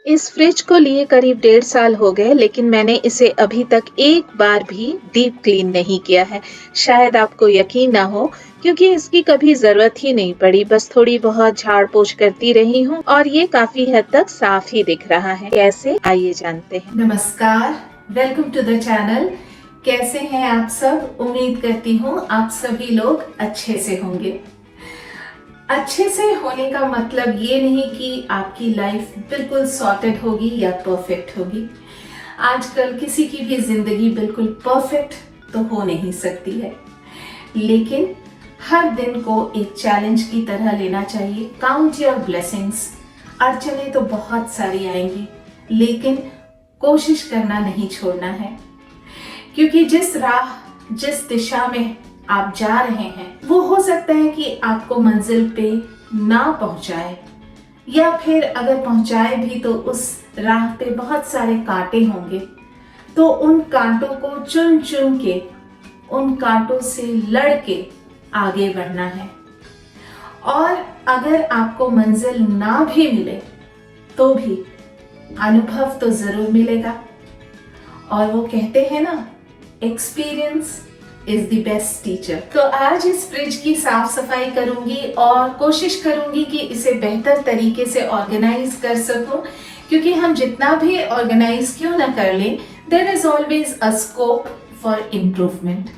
इस फ्रिज को लिए करीब 1.5 साल हो गए, लेकिन मैंने इसे अभी तक एक बार भी डीप क्लीन नहीं किया है। शायद आपको यकीन ना हो, क्योंकि इसकी कभी जरूरत ही नहीं पड़ी। बस थोड़ी बहुत झाड़ पोंछ करती रही हूँ और ये काफी हद तक साफ ही दिख रहा है। कैसे, आइए जानते हैं। नमस्कार, वेलकम टू द चैनल। कैसे हैं आप सब? उम्मीद करती हूँ आप सभी लोग अच्छे से होंगे। अच्छे से होने का मतलब ये नहीं कि आपकी लाइफ बिल्कुल सॉर्टेड होगी या परफेक्ट होगी। आजकल किसी की भी जिंदगी बिल्कुल परफेक्ट तो हो नहीं सकती है, लेकिन हर दिन को एक चैलेंज की तरह लेना चाहिए। Count your blessings. अड़चने तो बहुत सारी आएंगी, लेकिन कोशिश करना नहीं छोड़ना है, क्योंकि जिस दिशा में आप जा रहे हैं वो हो सकता है कि आपको मंजिल पे ना पहुंचाए, या फिर अगर पहुंचाए भी तो उस राह पे बहुत सारे कांटे होंगे। तो उन कांटों को चुन चुन के, उन कांटों से लड़ के आगे बढ़ना है। और अगर आपको मंजिल ना भी मिले तो भी अनुभव तो जरूर मिलेगा। और वो कहते हैं ना, experience is the best teacher. तो आज इस फ्रिज की साफ सफाई करूंगी और कोशिश करूंगी कि इसे बेहतर तरीके से ऑर्गेनाइज कर सकूं, क्योंकि हम जितना भी ऑर्गेनाइज क्यों ना कर लें, there is always a scope for improvement.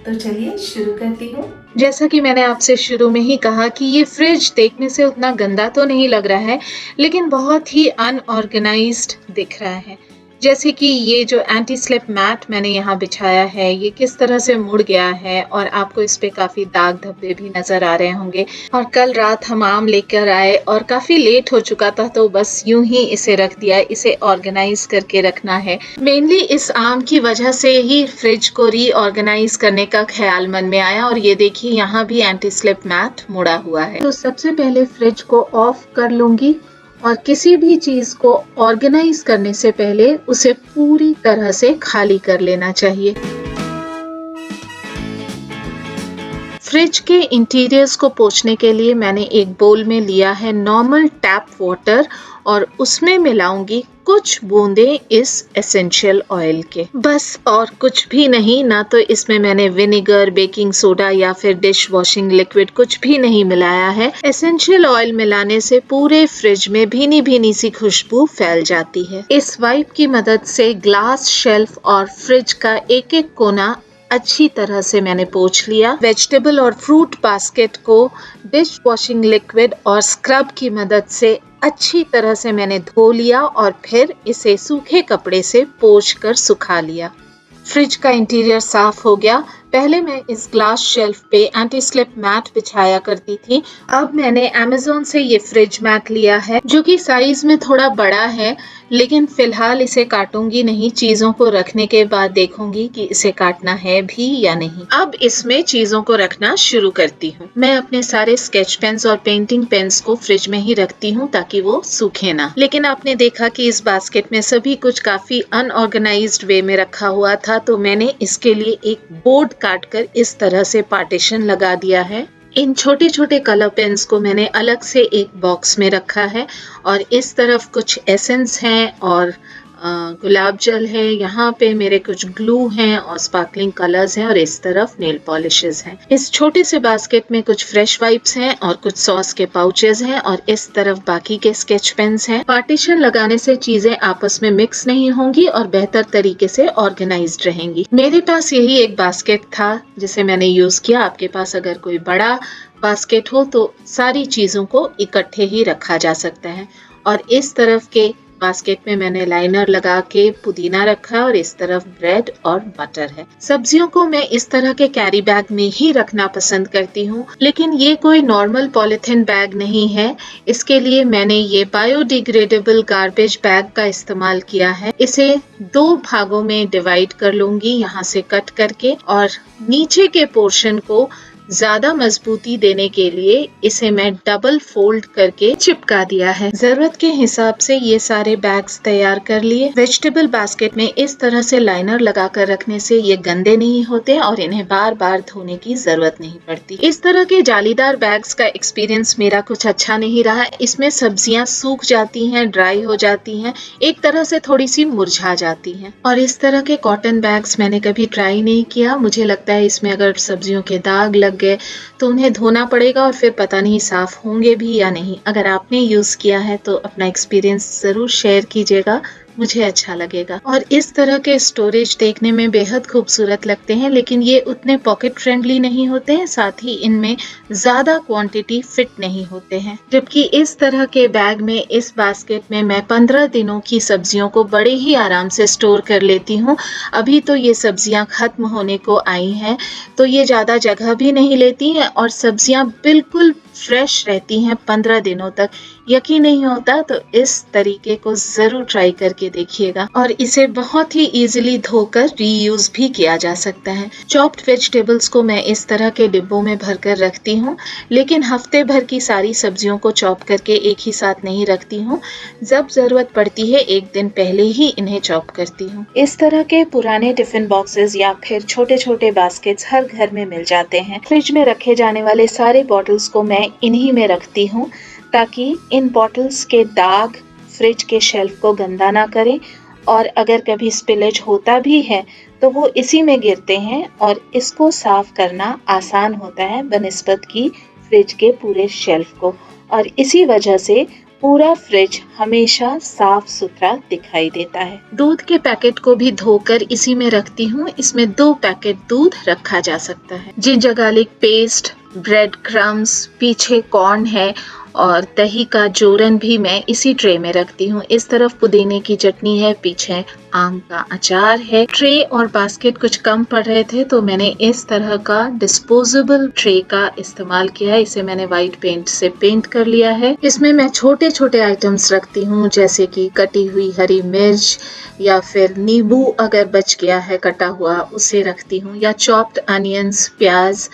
तो चलिए शुरू करती हूँ। जैसा कि मैंने आपसे शुरू में ही कहा कि ये फ्रिज देखने से उतना गंदा तो नहीं लग रहा है, लेकिन बहुत ही अनऑर्गेनाइज्ड दिख रहा है। जैसे कि ये जो एंटी स्लिप मैट मैंने यहाँ बिछाया है, ये किस तरह से मुड़ गया है और आपको इस पे काफी दाग धब्बे भी नजर आ रहे होंगे। और कल रात हम आम लेकर आए और काफी लेट हो चुका था, तो बस यूं ही इसे रख दिया। इसे ऑर्गेनाइज करके रखना है। मेनली इस आम की वजह से ही फ्रिज को रीऑर्गेनाइज करने का ख्याल मन में आया। और ये देखिए, यहाँ भी एंटी स्लिप मैट मुड़ा हुआ है। तो सबसे पहले फ्रिज को ऑफ कर लूंगी और किसी भी चीज को ऑर्गेनाइज करने से पहले उसे पूरी तरह से खाली कर लेना चाहिए। फ्रिज के इंटीरियर्स को पोंछने के लिए मैंने एक बोल में लिया है नॉर्मल टैप वाटर और उसमें मिलाऊंगी कुछ बूंदें इस एसेंशियल ऑयल के, बस और कुछ भी नहीं। ना तो इसमें मैंने विनेगर, बेकिंग सोडा या फिर डिश वॉशिंग लिक्विड कुछ भी नहीं मिलाया है। एसेंशियल ऑयल मिलाने से पूरे फ्रिज में भीनी भीनी सी खुशबू फैल जाती है। इस वाइप की मदद से ग्लास शेल्फ और फ्रिज का एक एक कोना अच्छी तरह से मैंने पोंछ लिया। वेजिटेबल और फ्रूट बास्केट को डिश वॉशिंग लिक्विड और स्क्रब की मदद से अच्छी तरह से मैंने धो लिया और फिर इसे सूखे कपड़े से पोंछ कर सुखा लिया। फ्रिज का इंटीरियर साफ हो गया। पहले मैं इस ग्लास शेल्फ पे एंटी स्लिप मैट बिछाया करती थी। अब मैंने अमेज़न से ये फ्रिज मैट लिया है, जो कि साइज में थोड़ा बड़ा है, लेकिन फिलहाल इसे काटूंगी नहीं। चीजों को रखने के बाद देखूंगी कि इसे काटना है भी या नहीं। अब इसमें चीजों को रखना शुरू करती हूँ। मैं अपने सारे स्केच पेन्स और पेंटिंग पेन्स को फ्रिज में ही रखती हूँ ताकि वो सूखे ना। लेकिन आपने देखा कि इस बास्केट में सभी कुछ काफी अनऑर्गेनाइज्ड वे में रखा हुआ था, तो मैंने इसके लिए एक बोर्ड काटकर इस तरह से पार्टीशन लगा दिया है। इन छोटे छोटे कलर पेन्स को मैंने अलग से एक बॉक्स में रखा है और इस तरफ कुछ एसेंस हैं और गुलाब जल है। यहाँ पे मेरे कुछ ग्लू हैं और स्पार्कलिंग कलर्स हैं और इस तरफ नेल पॉलिशेस हैं। इस छोटे से बास्केट में कुछ फ्रेश वाइप्स हैं और कुछ सॉस के पाउचेस हैं और इस तरफ बाकी के स्केच पेन्स हैं। पार्टीशन लगाने से चीजें आपस में मिक्स नहीं होंगी और बेहतर तरीके से ऑर्गेनाइज्ड रहेंगी। मेरे पास यही एक बास्केट था जिसे मैंने यूज किया। आपके पास अगर कोई बड़ा बास्केट हो तो सारी चीजों को इकट्ठे ही रखा जा सकता है। और इस तरफ के बास्केट में मैंने लाइनर लगा के पुदीना रखा और इस तरफ ब्रेड और बटर है। सब्जियों को मैं इस तरह के कैरी बैग में ही रखना पसंद करती हूँ, लेकिन ये कोई नॉर्मल पॉलिथीन बैग नहीं है। इसके लिए मैंने ये बायोडिग्रेडेबल गार्बेज बैग का इस्तेमाल किया है। इसे 2 भागों में डिवाइड कर लूंगी यहाँ से कट करके, और नीचे के पोर्शन को ज्यादा मजबूती देने के लिए इसे मैं डबल फोल्ड करके चिपका दिया है। जरूरत के हिसाब से ये सारे बैग्स तैयार कर लिए। वेजिटेबल बास्केट में इस तरह से लाइनर लगा कर रखने से ये गंदे नहीं होते और इन्हें बार बार धोने की जरूरत नहीं पड़ती। इस तरह के जालीदार बैग्स का एक्सपीरियंस मेरा कुछ अच्छा नहीं रहा। इसमें सब्जियां सूख जाती हैं, ड्राई हो जाती हैं, एक तरह से थोड़ी सी मुरझा जाती हैं। और इस तरह के कॉटन बैग्स मैंने कभी ट्राई नहीं किया। मुझे लगता है इसमें अगर सब्जियों के दाग लग गए तो उन्हें धोना पड़ेगा और फिर पता नहीं साफ होंगे भी या नहीं। अगर आपने यूज किया है तो अपना एक्सपीरियंस जरूर शेयर कीजिएगा, मुझे अच्छा लगेगा। और इस तरह के स्टोरेज देखने में बेहद खूबसूरत लगते हैं, लेकिन ये उतने पॉकेट फ्रेंडली नहीं होते हैं, साथ ही इनमें ज्यादा क्वांटिटी फिट नहीं होते हैं। जबकि इस तरह के बैग में, इस बास्केट में मैं 15 दिनों की सब्जियों को बड़े ही आराम से स्टोर कर लेती हूँ। अभी तो ये सब्जियां खत्म होने को आई हैं, तो ये ज्यादा जगह भी नहीं लेती हैं और सब्जियां बिल्कुल फ्रेश रहती हैं 15 दिनों तक। यकीन नहीं होता तो इस तरीके को जरूर ट्राई करके देखिएगा। और इसे बहुत ही इजीली धोकर रीयूज भी किया जा सकता है। चॉप्ड वेजिटेबल्स को मैं इस तरह के डिब्बों में भरकर रखती हूँ, लेकिन हफ्ते भर की सारी सब्जियों को चॉप करके एक ही साथ नहीं रखती हूँ। जब जरूरत पड़ती है एक दिन पहले ही इन्हें चॉप करती हूँ। इस तरह के पुराने टिफिन बॉक्सेस या फिर छोटे छोटे बास्केट्स हर घर में मिल जाते हैं। फ्रिज में रखे जाने वाले सारे बॉटल्स को मैं इन्हीं में रखती हूँ, ताकि इन बॉटल्स के दाग फ्रिज के शेल्फ को गंदा ना करें। और अगर कभी स्पिलेज होता भी है तो वो इसी में गिरते हैं और इसको साफ करना आसान होता है बनिस्बत की फ्रिज के पूरे शेल्फ को। और इसी वजह से पूरा फ्रिज हमेशा साफ सुथरा दिखाई देता है। दूध के पैकेट को भी धोकर इसी में रखती हूँ। इसमें 2 पैकेट दूध रखा जा सकता है। Ginger garlic paste, bread crumbs, पीछे कॉर्न है और दही का जोरन भी मैं इसी ट्रे में रखती हूँ। इस तरफ पुदीने की चटनी है, पीछे आम का अचार है। ट्रे और बास्केट कुछ कम पड़ रहे थे तो मैंने इस तरह का डिस्पोजेबल ट्रे का इस्तेमाल किया है। इसे मैंने व्हाइट पेंट से पेंट कर लिया है। इसमें मैं छोटे छोटे आइटम्स रखती हूँ, जैसे कि कटी हुई हरी मिर्च या फिर नींबू अगर बच गया है कटा हुआ उसे रखती हूँ, या चॉप्ड अनियंस, प्याज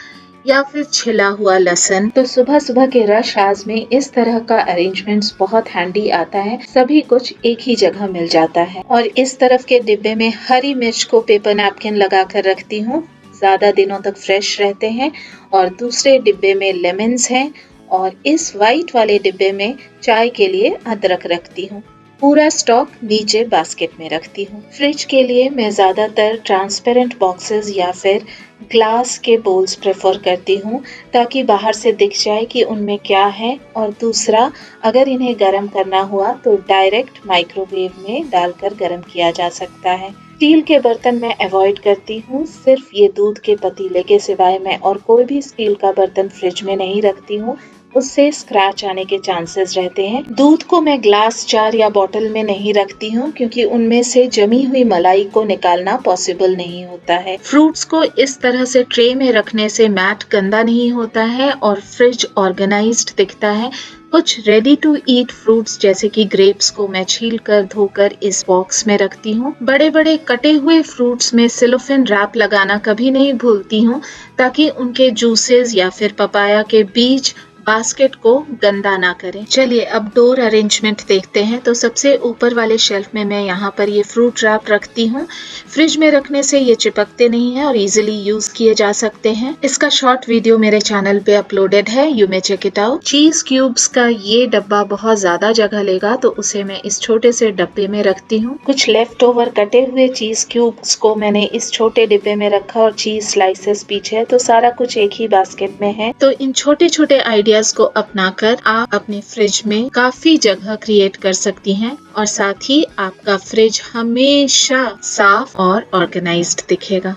या फिर छिला हुआ लहसुन। तो सुबह सुबह के रश आज में इस तरह का अरेंजमेंट्स बहुत हैंडी आता है। सभी कुछ एक ही जगह मिल जाता है। और इस तरफ के डिब्बे में हरी मिर्च को पेपर नैपकिन लगा कर रखती हूँ, ज्यादा दिनों तक फ्रेश रहते हैं। और दूसरे डिब्बे में लेमन्स हैं और इस वाइट वाले डिब्बे में चाय के लिए अदरक रखती हूँ। पूरा स्टॉक नीचे बास्केट में रखती हूँ। फ्रिज के लिए मैं ज्यादातर ट्रांसपेरेंट बॉक्सेस या फिर ग्लास के बोल्स प्रेफर करती हूँ, ताकि बाहर से दिख जाए कि उनमें क्या है। और दूसरा, अगर इन्हें गर्म करना हुआ तो डायरेक्ट माइक्रोवेव में डालकर गर्म किया जा सकता है। स्टील के बर्तन मैं अवॉइड करती हूँ। सिर्फ ये दूध के पतीले के सिवाय मैं और कोई भी स्टील का बर्तन फ्रिज में नहीं रखती हूँ, उससे स्क्रैच आने के चांसेस रहते हैं। दूध को मैं ग्लास जार या बॉटल में नहीं रखती हूँ, क्योंकि उनमें से जमी हुई मलाई को निकालना पॉसिबल नहीं होता है। फ्रूट्स को इस तरह से ट्रे में रखने से मैट गंदा नहीं होता है और फ्रिज ऑर्गेनाइज्ड दिखता है। कुछ रेडी टू ईट फ्रूट्स जैसे कि ग्रेप्स को मैं छील कर धोकर इस बॉक्स में रखती हूँ। बड़े बड़े कटे हुए फ्रूट्स में सेलोफेन रैप लगाना कभी नहीं भूलती हूँ, ताकि उनके जूसेस या फिर पपाया के बीज बास्केट को गंदा ना करें। चलिए अब डोर अरेंजमेंट देखते हैं। तो सबसे ऊपर वाले शेल्फ में मैं यहाँ पर ये फ्रूट रैप रखती हूँ। फ्रिज में रखने से ये चिपकते नहीं है और इजीली यूज किए जा सकते हैं। इसका शॉर्ट वीडियो मेरे चैनल पे अपलोडेड है, you may check it out. Cheese cubes का ये डब्बा बहुत ज्यादा जगह लेगा, तो उसे मैं इस छोटे से डब्बे में रखती हूँ। कुछ लेफ्ट ओवर कटे हुए चीज क्यूब्स को मैंने इस छोटे डिब्बे में रखा और चीज स्लाइसेस पीछे, तो सारा कुछ एक ही बास्केट में है। तो इन छोटे छोटे आइडियाज को अपनाकर आप अपने फ्रिज में काफी जगह क्रिएट कर सकती हैं और साथ ही आपका फ्रिज हमेशा साफ और ऑर्गेनाइज्ड दिखेगा।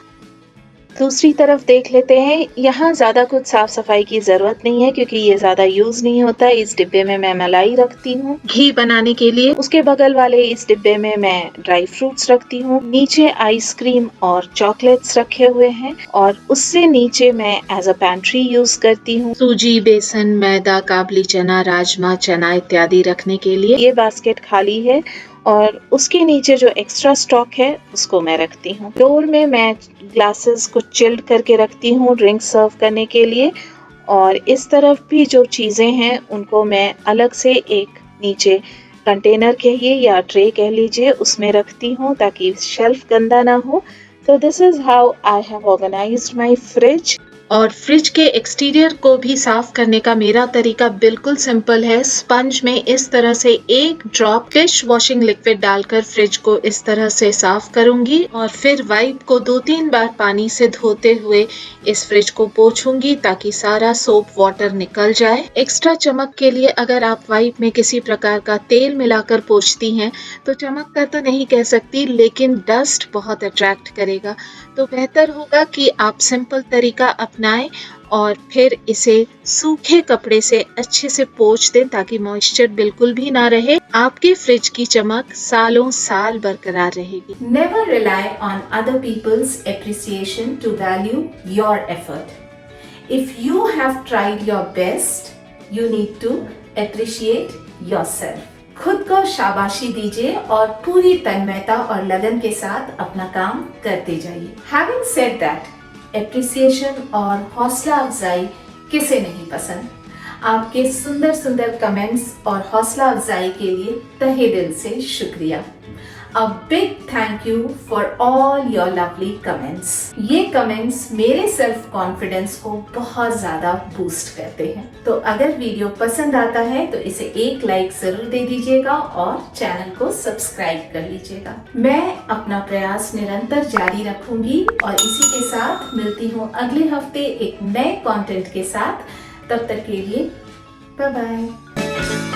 दूसरी तरफ देख लेते हैं। यहाँ ज्यादा कुछ साफ सफाई की जरूरत नहीं है, क्योंकि ये ज्यादा यूज नहीं होता। इस डिब्बे में मैं मलाई रखती हूँ घी बनाने के लिए। उसके बगल वाले इस डिब्बे में मैं ड्राई फ्रूट्स रखती हूँ। नीचे आइसक्रीम और चॉकलेट्स रखे हुए हैं और उससे नीचे मैं एज अ पैंट्री यूज करती हूँ सूजी, बेसन, मैदा, काबली चना, राजमा, चना इत्यादि रखने के लिए। ये बास्केट खाली है और उसके नीचे जो एक्स्ट्रा स्टॉक है उसको मैं रखती हूँ। डोर में मैं ग्लासेस को चिल्ड करके रखती हूँ ड्रिंक सर्व करने के लिए, और इस तरफ भी जो चीज़ें हैं उनको मैं अलग से एक नीचे कंटेनर कहिए या ट्रे कह लीजिए उसमें रखती हूँ ताकि शेल्फ गंदा ना हो। तो this is how I have organised my fridge. और फ्रिज के एक्सटीरियर को भी साफ करने का मेरा तरीका बिल्कुल सिंपल है। स्पंज में इस तरह से एक ड्रॉप फिश वॉशिंग लिक्विड डालकर फ्रिज को इस तरह से साफ करूंगी और फिर वाइप को 2-3 बार पानी से धोते हुए इस फ्रिज को पोंछूंगी ताकि सारा सोप वाटर निकल जाए। एक्स्ट्रा चमक के लिए अगर आप वाइप में किसी प्रकार का तेल मिलाकर पोंछती हैं तो चमक का तो नहीं कह सकती, लेकिन डस्ट बहुत अट्रैक्ट करेगा। तो बेहतर होगा कि आप सिंपल तरीका अपनाएं और फिर इसे सूखे कपड़े से अच्छे से पोंछ दें ताकि मॉइस्चर बिल्कुल भी ना रहे। आपके फ्रिज की चमक सालों साल बरकरार रहेगी। Never rely on other people's appreciation to value your effort. If you have tried your best, you need to appreciate yourself. खुद को शाबाशी दीजिए और पूरी तन्मयता और लगन के साथ अपना काम करते जाइए। Having said that, एप्रिसिएशन और हौसला अफजाई किसे नहीं पसंद। आपके सुंदर सुंदर कमेंट्स और हौसला अफजाई के लिए तहे दिल से शुक्रिया। A big thank you for all your lovely comments. ये कमेंट्स मेरे सेल्फ कॉन्फिडेंस को बहुत ज्यादा बूस्ट करते हैं। तो अगर वीडियो पसंद आता है तो इसे एक लाइक जरूर दे दीजिएगा और चैनल को सब्सक्राइब कर लीजिएगा। मैं अपना प्रयास निरंतर जारी रखूंगी और इसी के साथ मिलती हूँ अगले हफ्ते एक नए कंटेंट के साथ। तब तक के लिए बाय बाय।